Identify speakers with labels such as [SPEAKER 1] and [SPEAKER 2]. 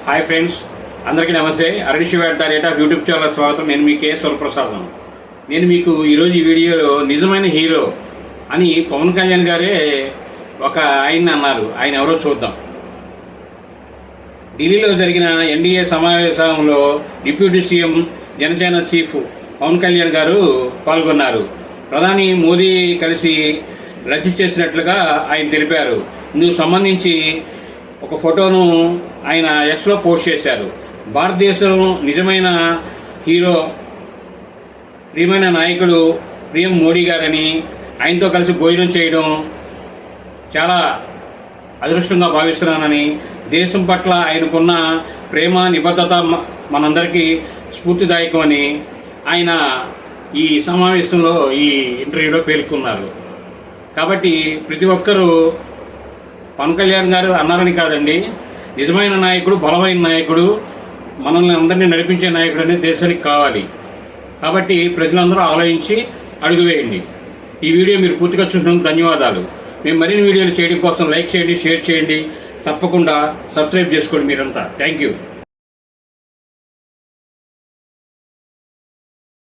[SPEAKER 1] Hi friends, అందరికీ నమస్తే. అరణిషివేట YouTube channel స్వాగతం. నేను మీ కే స్వరప్రసాదం. నేను మీకు ఈరోజు ఈ వీడియోలో నిజమైన హీరో అని పవన్ కళ్యాణ్ గారే ఒక ఆయన అన్నారు. ఆయన ఎవరో చూద్దాం. ఢిల్లీలో జరిగిన ఎన్డీఏ సమావేశంలో deputy CM Janasena chief Pawan Kalyan గారు పాల్గొన్నారు. ప్రధాని మోదీ కలిసి రద్దు చేసినట్లుగా ఆయన తెలిపారు. ఇందుకు సంబంధించి ఒక ఫోటోను ఆయన ఎక్స్లో పోస్ట్ చేశారు. భారతదేశం నిజమైన హీరో, ప్రియమైన నాయకుడు ప్రియం మోడీ గారని, ఆయనతో కలిసి భోజనం చేయడం చాలా అదృష్టంగా భావిస్తున్నానని, దేశం పట్ల ఆయనకున్న ప్రేమ నిబద్ధత మనందరికీ స్ఫూర్తిదాయకమని ఆయన ఈ సమావేశంలో ఈ ఇంటర్వ్యూలో పేర్కొన్నారు. కాబట్టి ప్రతి ఒక్కరూ పవన్ కళ్యాణ్ గారు అన్నారని కాదండి, నిజమైన నాయకుడు, బలమైన నాయకుడు, మనల్ని అందరినీ నడిపించే నాయకుడు అనేది దేశానికి కావాలి. కాబట్టి ప్రజలందరూ ఆలోచించి అడుగు వేయండి. ఈ వీడియో మీరు పూర్తిగా చూసినందుకు ధన్యవాదాలు. మేము మరిన్ని వీడియోలు చేయడం కోసం లైక్ చేయండి, షేర్ చేయండి, తప్పకుండా సబ్స్క్రైబ్ చేసుకోండి మీరంతా. Thank you.